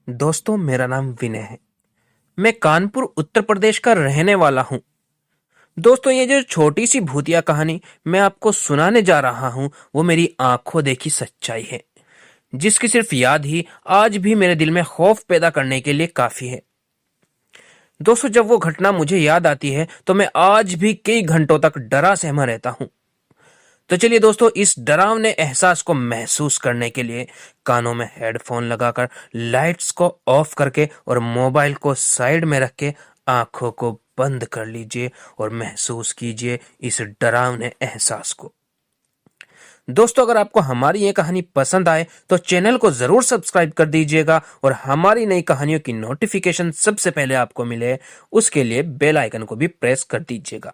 दोस्तों, मेरा नाम विनय है। मैं कानपुर उत्तर प्रदेश का रहने वाला हूँ। दोस्तों, ये जो छोटी सी भूतिया कहानी मैं आपको सुनाने जा रहा हूँ, वो मेरी आंखों देखी सच्चाई है, जिसकी सिर्फ याद ही आज भी मेरे दिल में खौफ पैदा करने के लिए काफी है। दोस्तों, जब वो घटना मुझे याद आती है तो मैं आज भी कई घंटों तक डरा सहमा रहता हूँ। तो चलिए दोस्तों, इस डरावने एहसास को महसूस करने के लिए कानों में हेडफोन लगाकर, लाइट्स को ऑफ करके और मोबाइल को साइड में रख के आंखों को बंद कर लीजिए और महसूस कीजिए इस डरावने एहसास को। दोस्तों, अगर आपको हमारी ये कहानी पसंद आए तो चैनल को जरूर सब्सक्राइब कर दीजिएगा और हमारी नई कहानियों की नोटिफिकेशन सबसे पहले आपको मिले, उसके लिए बेल आइकन को भी प्रेस कर दीजिएगा।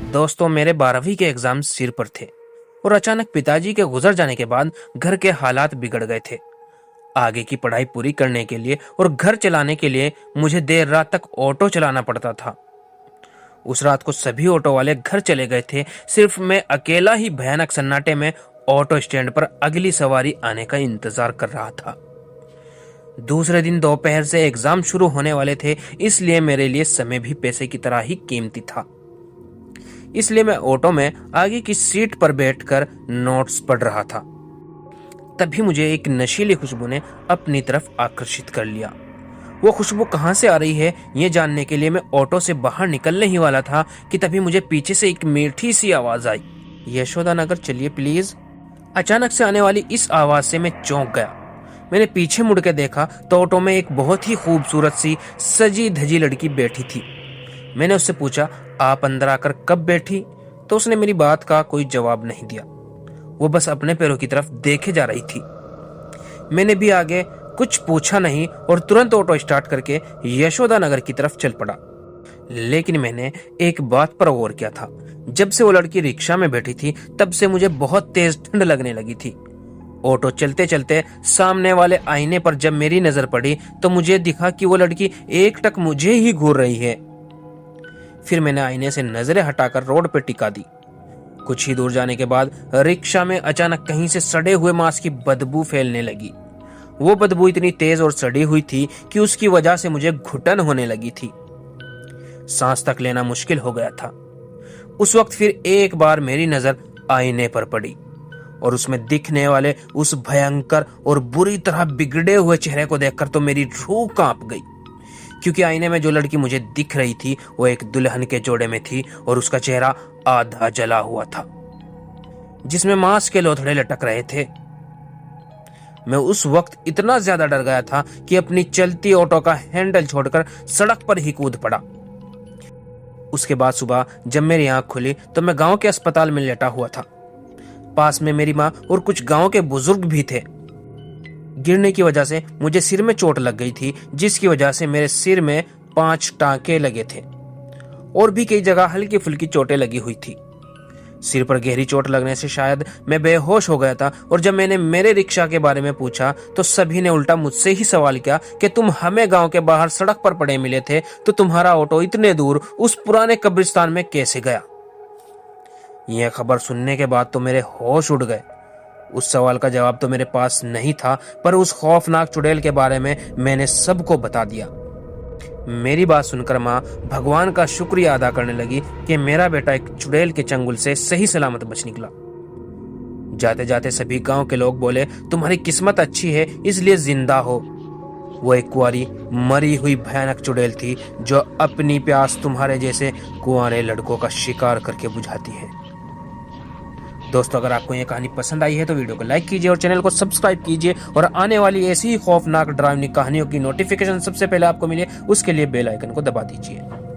दोस्तों, मेरे 12वीं के एग्जाम सिर पर थे और अचानक पिताजी के गुजर जाने के बाद घर के हालात बिगड़ गए थे। आगे की पढ़ाई पूरी करने के लिए और घर चलाने के लिए मुझे देर रात तक ऑटो चलाना पड़ता था। उस रात को सभी ऑटो वाले घर चले गए थे। सिर्फ मैं अकेला ही भयानक सन्नाटे में ऑटो स्टैंड पर अगली सवारी आने का इंतजार कर रहा था। दूसरे दिन दोपहर से एग्जाम शुरू होने वाले थे, इसलिए मेरे लिए समय भी पैसे की तरह ही कीमती था। इसलिए मैं ऑटो में आगे की सीट पर बैठकर नोट्स पढ़ रहा था। तभी मुझे एक नशीली खुशबू ने अपनी तरफ आकर्षित कर लिया। वो खुशबू कहां से आ रही है, ये जानने के लिए मैं ऑटो से बाहर निकलने ही वाला था कि तभी मुझे पीछे से एक मीठी सी आवाज आई, यशोदा नगर चलिए प्लीज। अचानक से आने वाली इस आवाज से मैं चौंक गया। मैंने पीछे मुड़ के देखा तो ऑटो में एक बहुत ही खूबसूरत सी सजी धजी लड़की बैठी थी। मैंने उससे पूछा, आप अंदर आकर कब बैठी? तो उसने मेरी बात का कोई जवाब नहीं दिया। वो बस अपने पैरों की तरफ देखे जा रही थी। मैंने भी आगे कुछ पूछा नहीं और तुरंत ऑटो स्टार्ट करके यशोदा नगर की तरफ चल पड़ा। लेकिन मैंने एक बात पर गौर किया था, जब से वो लड़की रिक्शा में बैठी थी तब से मुझे बहुत तेज ठंड लगने लगी थी। ऑटो चलते चलते सामने वाले आईने पर जब मेरी नजर पड़ी तो मुझे दिखा कि वो लड़की एकटक मुझे ही घूर रही है। फिर मैंने आईने से नजरें हटाकर रोड पर टिका दी। कुछ ही दूर जाने के बाद रिक्शा में अचानक कहीं से सड़े हुए मांस की बदबू फैलने लगी। वो बदबू इतनी तेज और सड़ी हुई थी कि उसकी वजह से मुझे घुटन होने लगी थी। सांस तक लेना मुश्किल हो गया था। उस वक्त फिर एक बार मेरी नजर आईने पर पड़ी और उसमें दिखने वाले उस भयंकर और बुरी तरह बिगड़े हुए चेहरे को देखकर तो मेरी रूह कांप गई, क्योंकि आईने में जो लड़की मुझे दिख रही थी वो एक दुल्हन के जोड़े में थी और उसका चेहरा आधा जला हुआ था, जिसमें मांस के लोथड़े लटक रहे थे। मैं उस वक्त इतना ज्यादा डर गया था कि अपनी चलती ऑटो का हैंडल छोड़कर सड़क पर ही कूद पड़ा। उसके बाद सुबह जब मेरी आंख खुली तो मैं गांव के अस्पताल में लेटा हुआ था। पास में मेरी माँ और कुछ गांव के बुजुर्ग भी थे। गिरने की वजह से मुझे सिर में चोट लग गई थी, जिसकी वजह से मेरे सिर में 5 टांके लगे थे और भी कई जगह हल्की फुल्की चोटें लगी हुई थी। सिर पर गहरी चोट लगने से शायद मैं बेहोश हो गया था और जब मैंने मेरे रिक्शा के बारे में पूछा तो सभी ने उल्टा मुझसे ही सवाल किया कि तुम हमें गांव के बाहर सड़क पर पड़े मिले थे, तो तुम्हारा ऑटो इतने दूर उस पुराने कब्रिस्तान में कैसे गया? यह खबर सुनने के बाद तो मेरे होश उड़ गए। उस सवाल का जवाब तो मेरे पास नहीं था, पर उस खौफनाक चुड़ैल के बारे में मैंने सबको बता दिया। मेरी बात सुनकर माँ भगवान का शुक्रिया अदा करने लगी कि मेरा बेटा एक चुड़ैल के चंगुल से सही सलामत बच निकला। जाते जाते सभी गांव के लोग बोले, तुम्हारी किस्मत अच्छी है इसलिए जिंदा हो। वो एक कुंवारी मरी हुई भयानक चुड़ैल थी जो अपनी प्यास तुम्हारे जैसे कुंवारे लड़कों का शिकार करके बुझाती है। दोस्तों, अगर आपको यह कहानी पसंद आई है तो वीडियो को लाइक कीजिए और चैनल को सब्सक्राइब कीजिए और आने वाली ऐसी ही खौफनाक डरावनी कहानियों की नोटिफिकेशन सबसे पहले आपको मिले, उसके लिए बेल आइकन को दबा दीजिए।